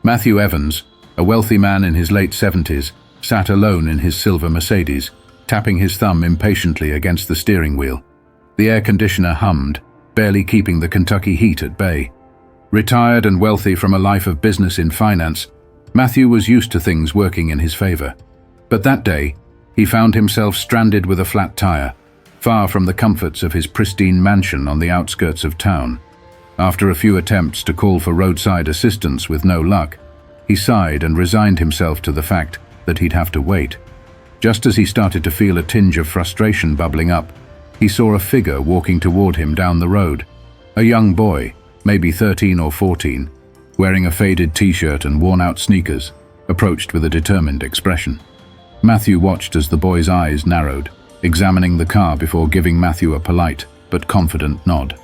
Matthew Evans, a wealthy man in his late 70s, sat alone in his silver Mercedes, tapping his thumb impatiently against the steering wheel. The air conditioner hummed, barely keeping the Kentucky heat at bay. Retired and wealthy from a life of business in finance, Matthew was used to things working in his favor. But that day, he found himself stranded with a flat tire, far from the comforts of his pristine mansion on the outskirts of town. After a few attempts to call for roadside assistance with no luck, he sighed and resigned himself to the fact that he'd have to wait. Just as he started to feel a tinge of frustration bubbling up, he saw a figure walking toward him down the road. A young boy, maybe 13 or 14, wearing a faded t-shirt and worn-out sneakers, approached with a determined expression. Matthew watched as the boy's eyes narrowed, examining the car before giving Matthew a polite but confident nod.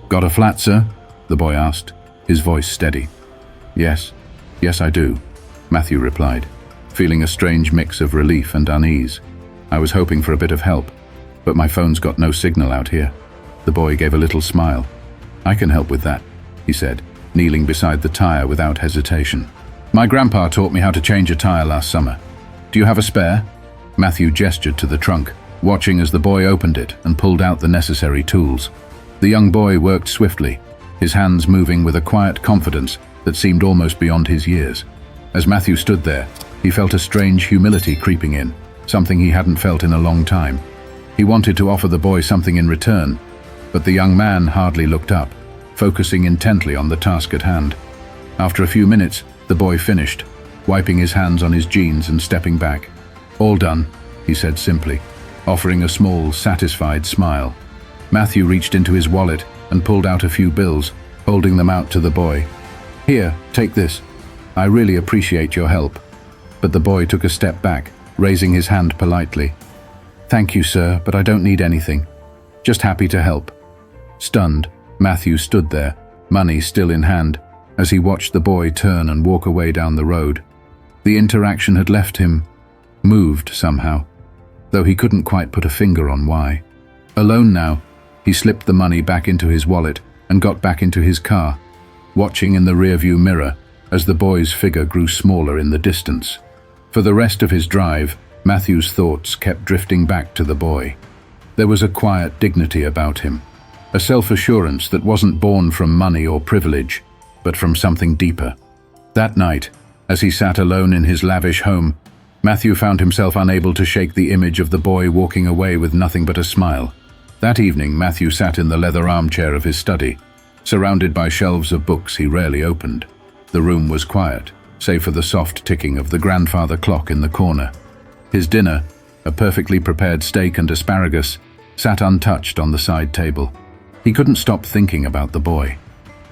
"Got a flat, sir?" the boy asked, his voice steady. Yes, I do," Matthew replied, feeling a strange mix of relief and unease. "I was hoping for a bit of help, but my phone's got no signal out here." The boy gave a little smile. "I can help with that," he said, kneeling beside the tire without hesitation. "My grandpa taught me how to change a tire last summer. Do you have a spare?" Matthew gestured to the trunk, watching as the boy opened it and pulled out the necessary tools. The young boy worked swiftly, his hands moving with a quiet confidence that seemed almost beyond his years. As Matthew stood there, he felt a strange humility creeping in, something he hadn't felt in a long time. He wanted to offer the boy something in return, but the young man hardly looked up, focusing intently on the task at hand. After a few minutes, the boy finished, wiping his hands on his jeans and stepping back. "All done," he said simply, offering a small, satisfied smile. Matthew reached into his wallet and pulled out a few bills, holding them out to the boy. "Here, take this. I really appreciate your help." But the boy took a step back, raising his hand politely. "Thank you, sir, but I don't need anything. Just happy to help." Stunned, Matthew stood there, money still in hand, as he watched the boy turn and walk away down the road. The interaction had left him moved somehow, though he couldn't quite put a finger on why. Alone now, he slipped the money back into his wallet and got back into his car, watching in the rearview mirror as the boy's figure grew smaller in the distance. For the rest of his drive, Matthew's thoughts kept drifting back to the boy. There was a quiet dignity about him, a self-assurance that wasn't born from money or privilege, but from something deeper. That night, as he sat alone in his lavish home, Matthew found himself unable to shake the image of the boy walking away with nothing but a smile. That evening, Matthew sat in the leather armchair of his study, surrounded by shelves of books he rarely opened. The room was quiet, save for the soft ticking of the grandfather clock in the corner. His dinner, a perfectly prepared steak and asparagus, sat untouched on the side table. He couldn't stop thinking about the boy.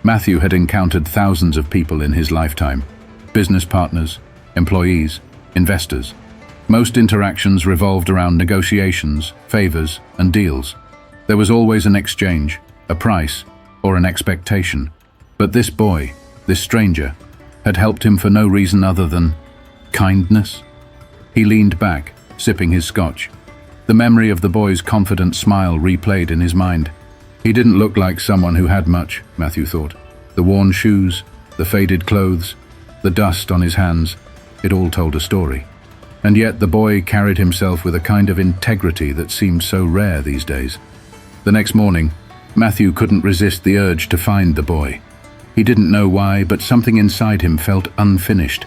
Matthew had encountered thousands of people in his lifetime, business partners, employees, investors. Most interactions revolved around negotiations, favors, and deals. There was always an exchange, a price, or an expectation. But this boy, this stranger, had helped him for no reason other than kindness. He leaned back, sipping his scotch. The memory of the boy's confident smile replayed in his mind. He didn't look like someone who had much, Matthew thought. The worn shoes, the faded clothes, the dust on his hands, it all told a story. And yet the boy carried himself with a kind of integrity that seemed so rare these days. The next morning, Matthew couldn't resist the urge to find the boy. He didn't know why, but something inside him felt unfinished.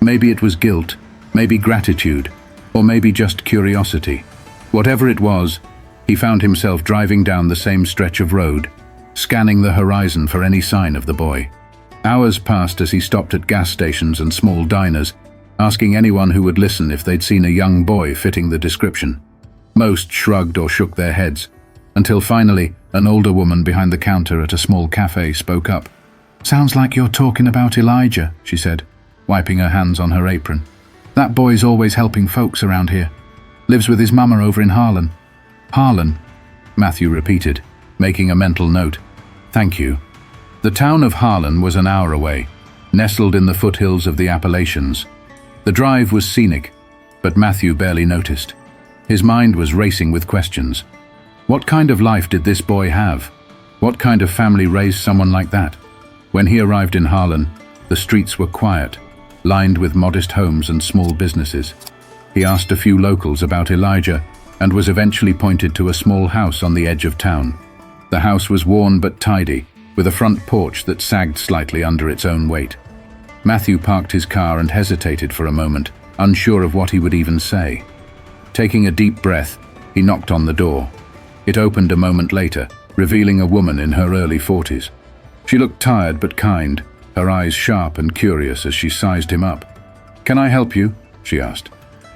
Maybe it was guilt, maybe gratitude, or maybe just curiosity. Whatever it was, he found himself driving down the same stretch of road, scanning the horizon for any sign of the boy. Hours passed as he stopped at gas stations and small diners, asking anyone who would listen if they'd seen a young boy fitting the description. Most shrugged or shook their heads, until finally an older woman behind the counter at a small cafe spoke up. "Sounds like you're talking about Elijah," she said, wiping her hands on her apron. "That boy's always helping folks around here. Lives with his mama over in Harlan." "Harlan," Matthew repeated, making a mental note. "Thank you." The town of Harlan was an hour away, nestled in the foothills of the Appalachians. The drive was scenic, but Matthew barely noticed. His mind was racing with questions. What kind of life did this boy have? What kind of family raised someone like that? When he arrived in Harlan, The streets were quiet, lined with modest homes and small businesses. He asked a few locals about Elijah and was eventually pointed to a small house on the edge of town. The house was worn but tidy, with a front porch that sagged slightly under its own weight. Matthew parked his car and hesitated for a moment, unsure of what he would even say. Taking a deep breath, he knocked on the door. It opened a moment later, revealing a woman in her early 40s. She looked tired but kind, her eyes sharp and curious as she sized him up. "Can I help you?" she asked.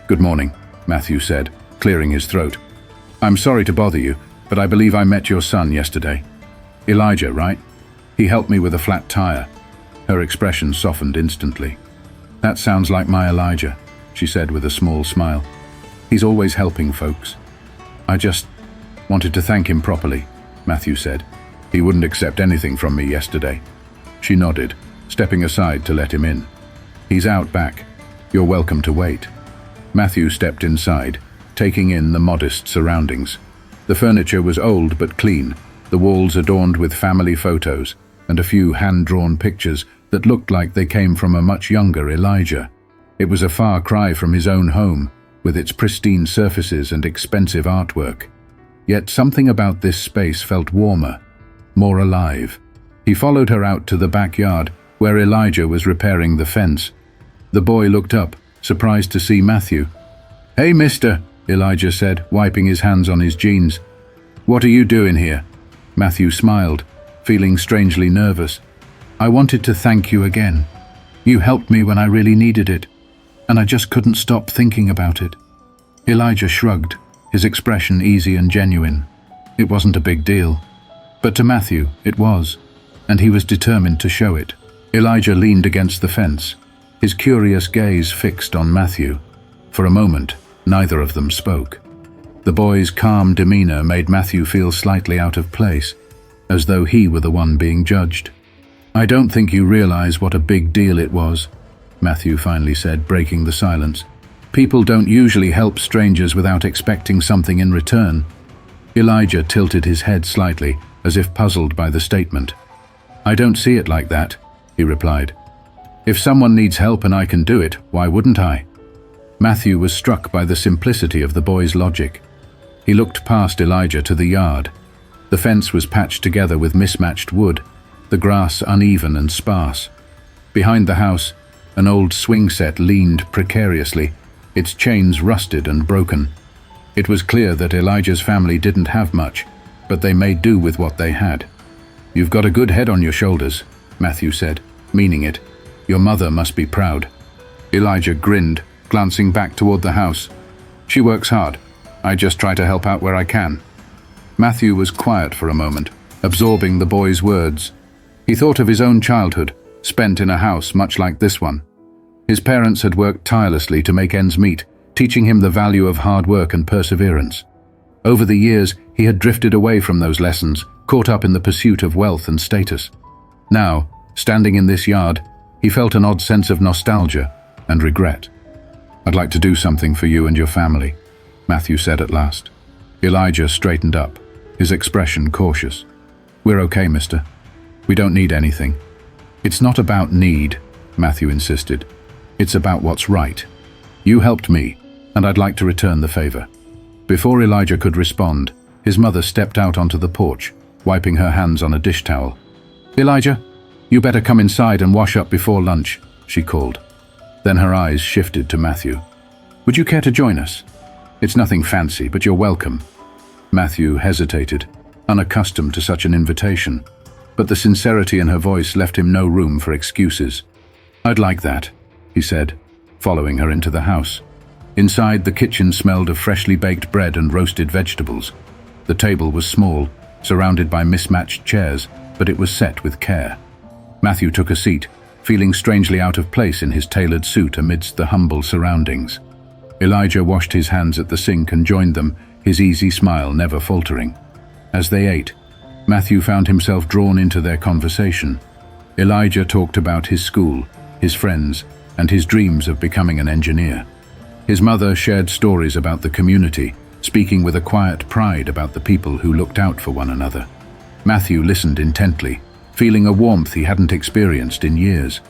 "Good morning," Matthew said, clearing his throat. "I'm sorry to bother you, but I believe I met your son yesterday. Elijah, right? He helped me with a flat tire." Her expression softened instantly. "That sounds like my Elijah," she said with a small smile. "He's always helping folks." "I just wanted to thank him properly," Matthew said. "He wouldn't accept anything from me yesterday." She nodded, stepping aside to let him in. "He's out back. You're welcome to wait." Matthew stepped inside, taking in the modest surroundings. The furniture was old but clean, the walls adorned with family photos, and a few hand-drawn pictures that looked like they came from a much younger Elijah. It was a far cry from his own home, with its pristine surfaces and expensive artwork. Yet something about this space felt warmer, more alive. He followed her out to the backyard, where Elijah was repairing the fence. The boy looked up, surprised to see Matthew. "Hey, mister," Elijah said, wiping his hands on his jeans. "What are you doing here?" Matthew smiled, feeling strangely nervous. "I wanted to thank you again. You helped me when I really needed it, and I just couldn't stop thinking about it." Elijah shrugged, his expression easy and genuine. It wasn't a big deal. But to Matthew, it was, and he was determined to show it. Elijah leaned against the fence, his curious gaze fixed on Matthew. For a moment, neither of them spoke. The boy's calm demeanor made Matthew feel slightly out of place, as though he were the one being judged. "I don't think you realize what a big deal it was," Matthew finally said, breaking the silence. "People don't usually help strangers without expecting something in return." Elijah tilted his head slightly, as if puzzled by the statement. "I don't see it like that," he replied. "If someone needs help and I can do it, why wouldn't I?" Matthew was struck by the simplicity of the boy's logic. He looked past Elijah to the yard. The fence was patched together with mismatched wood, the grass uneven and sparse. Behind the house, an old swing set leaned precariously, its chains rusted and broken. It was clear that Elijah's family didn't have much, but they made do with what they had. "You've got a good head on your shoulders," Matthew said, meaning it. "Your mother must be proud." Elijah grinned, glancing back toward the house. "She works hard. I just try to help out where I can." Matthew was quiet for a moment, absorbing the boy's words. He thought of his own childhood, spent in a house much like this one. His parents had worked tirelessly to make ends meet, teaching him the value of hard work and perseverance. Over the years, he had drifted away from those lessons, caught up in the pursuit of wealth and status. Now, standing in this yard, he felt an odd sense of nostalgia and regret. "I'd like to do something for you and your family," Matthew said at last. Elijah straightened up, his expression cautious. "We're okay, mister. We don't need anything." "It's not about need," Matthew insisted. "It's about what's right. You helped me, and I'd like to return the favor." Before Elijah could respond, his mother stepped out onto the porch, wiping her hands on a dish towel. "Elijah, you better come inside and wash up before lunch," she called. Then her eyes shifted to Matthew. "Would you care to join us? It's nothing fancy, but you're welcome." Matthew hesitated, unaccustomed to such an invitation, but the sincerity in her voice left him no room for excuses. "I'd like that," he said, following her into the house. Inside, the kitchen smelled of freshly baked bread and roasted vegetables. The table was small, surrounded by mismatched chairs, but it was set with care. Matthew took a seat, feeling strangely out of place in his tailored suit amidst the humble surroundings. Elijah washed his hands at the sink and joined them, his easy smile never faltering. As they ate, Matthew found himself drawn into their conversation. Elijah talked about his school, his friends, and his dreams of becoming an engineer. His mother shared stories about the community, speaking with a quiet pride about the people who looked out for one another. Matthew listened intently, feeling a warmth he hadn't experienced in years.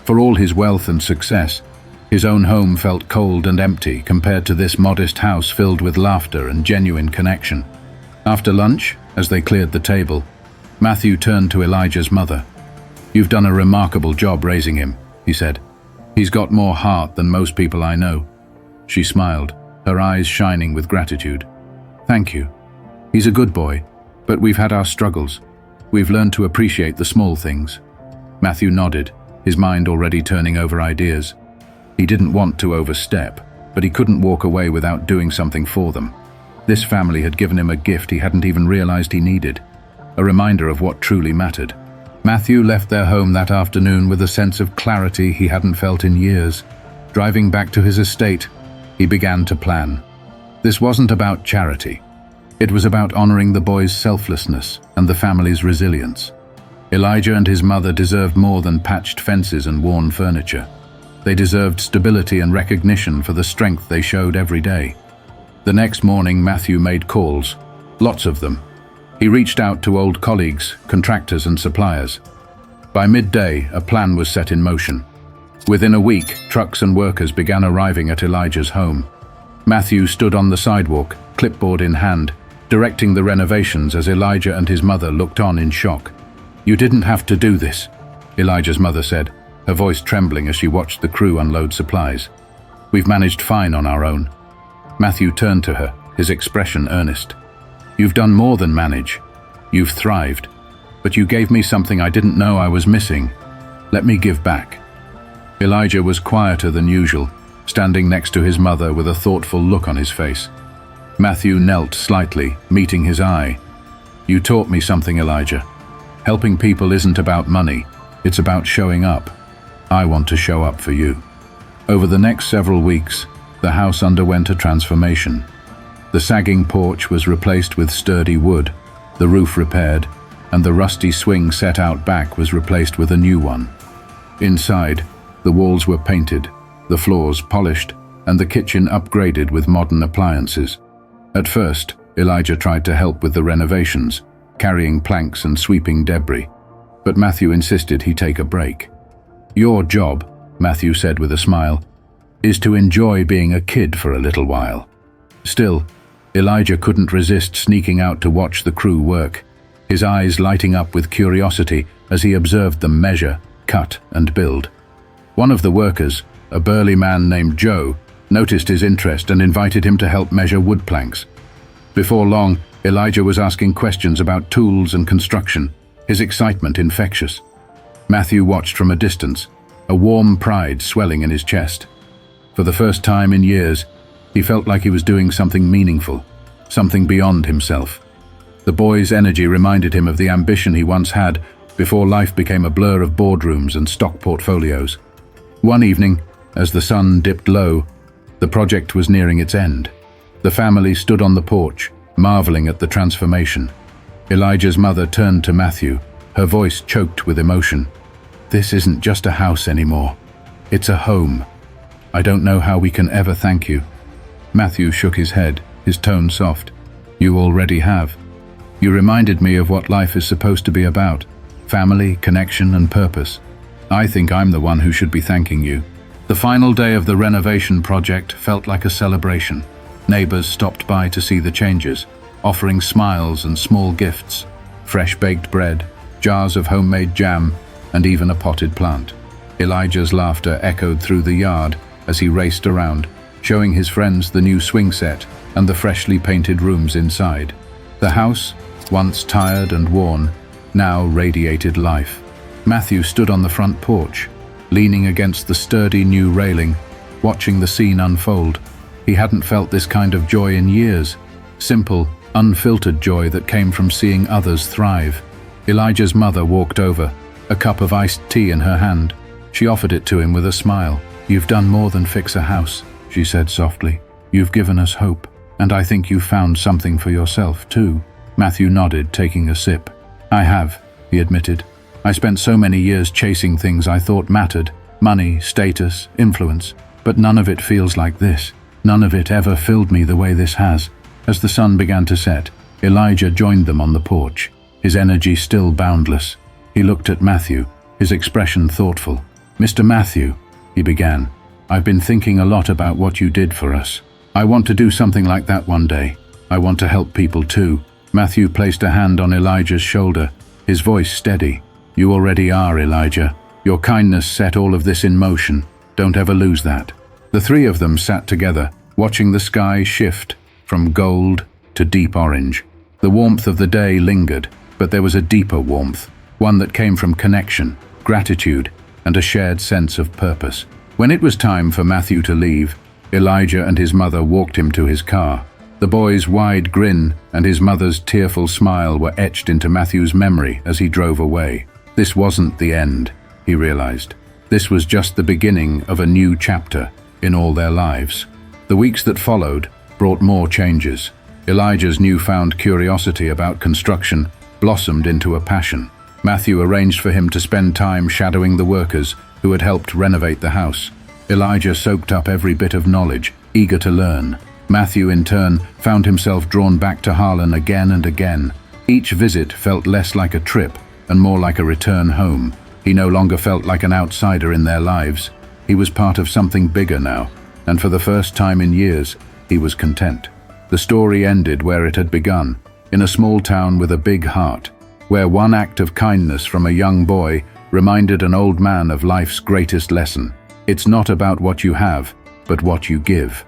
For all his wealth and success, his own home felt cold and empty compared to this modest house filled with laughter and genuine connection. After lunch, as they cleared the table, Matthew turned to Elijah's mother. "You've done a remarkable job raising him," he said. "He's got more heart than most people I know." She smiled, her eyes shining with gratitude. "Thank you. He's a good boy, but we've had our struggles. We've learned to appreciate the small things." Matthew nodded, his mind already turning over ideas. He didn't want to overstep, but he couldn't walk away without doing something for them. This family had given him a gift he hadn't even realized he needed, a reminder of what truly mattered. Matthew left their home that afternoon with a sense of clarity he hadn't felt in years. Driving back to his estate, he began to plan. This wasn't about charity. It was about honoring the boy's selflessness and the family's resilience. Elijah and his mother deserved more than patched fences and worn furniture. They deserved stability and recognition for the strength they showed every day. The next morning, Matthew made calls, lots of them. He reached out to old colleagues, contractors and suppliers. By midday, a plan was set in motion. Within a week, trucks and workers began arriving at Elijah's home. Matthew stood on the sidewalk, clipboard in hand, directing the renovations as Elijah and his mother looked on in shock. "You didn't have to do this," Elijah's mother said, her voice trembling as she watched the crew unload supplies. "We've managed fine on our own." Matthew turned to her, his expression earnest. "You've done more than manage. You've thrived. But you gave me something I didn't know I was missing. Let me give back." Elijah was quieter than usual, standing next to his mother with a thoughtful look on his face. Matthew knelt slightly, meeting his eye. "You taught me something, Elijah. Helping people isn't about money, it's about showing up. I want to show up for you." Over the next several weeks, the house underwent a transformation. The sagging porch was replaced with sturdy wood, the roof repaired, and the rusty swing set out back was replaced with a new one. Inside, the walls were painted, the floors polished, and the kitchen upgraded with modern appliances. At first, Elijah tried to help with the renovations, carrying planks and sweeping debris, but Matthew insisted he take a break. "Your job," Matthew said with a smile, "is to enjoy being a kid for a little while." Still, Elijah couldn't resist sneaking out to watch the crew work, his eyes lighting up with curiosity as he observed them measure, cut, and build. One of the workers, a burly man named Joe, noticed his interest and invited him to help measure wood planks. Before long, Elijah was asking questions about tools and construction, his excitement infectious. Matthew watched from a distance, a warm pride swelling in his chest. For the first time in years, he felt like he was doing something meaningful, something beyond himself. The boy's energy reminded him of the ambition he once had before life became a blur of boardrooms and stock portfolios. One evening, as the sun dipped low, the project was nearing its end. The family stood on the porch, marveling at the transformation. Elijah's mother turned to Matthew, her voice choked with emotion. "This isn't just a house anymore. It's a home. I don't know how we can ever thank you." Matthew shook his head, his tone soft. "You already have. You reminded me of what life is supposed to be about: family, connection, and purpose. I think I'm the one who should be thanking you." The final day of the renovation project felt like a celebration. Neighbors stopped by to see the changes, offering smiles and small gifts: fresh baked bread, jars of homemade jam, and even a potted plant. Elijah's laughter echoed through the yard as he raced around, showing his friends the new swing set and the freshly painted rooms inside. The house, once tired and worn, now radiated life. Matthew stood on the front porch, leaning against the sturdy new railing, watching the scene unfold. He hadn't felt this kind of joy in years, simple, unfiltered joy that came from seeing others thrive. Elijah's mother walked over, a cup of iced tea in her hand. She offered it to him with a smile. "You've done more than fix a house," she said softly. "You've given us hope, and I think you've found something for yourself, too." Matthew nodded, taking a sip. "I have," he admitted. "I spent so many years chasing things I thought mattered: money, status, influence. But none of it feels like this. None of it ever filled me the way this has." As the sun began to set, Elijah joined them on the porch, his energy still boundless. He looked at Matthew, his expression thoughtful. "Mr. Matthew," he began, "I've been thinking a lot about what you did for us. I want to do something like that one day. I want to help people too." Matthew placed a hand on Elijah's shoulder, his voice steady. "You already are, Elijah. Your kindness set all of this in motion. Don't ever lose that." The three of them sat together, watching the sky shift from gold to deep orange. The warmth of the day lingered, but there was a deeper warmth, one that came from connection, gratitude, and a shared sense of purpose. When it was time for Matthew to leave, Elijah and his mother walked him to his car. The boy's wide grin and his mother's tearful smile were etched into Matthew's memory as he drove away. This wasn't the end, he realized. This was just the beginning of a new chapter in all their lives. The weeks that followed brought more changes. Elijah's newfound curiosity about construction blossomed into a passion. Matthew arranged for him to spend time shadowing the workers who had helped renovate the house. Elijah soaked up every bit of knowledge, eager to learn. Matthew, in turn, found himself drawn back to Harlan again and again. Each visit felt less like a trip and more like a return home. He no longer felt like an outsider in their lives. He was part of something bigger now, and for the first time in years, he was content. The story ended where it had begun, in a small town with a big heart, where one act of kindness from a young boy reminded an old man of life's greatest lesson. It's not about what you have, but what you give.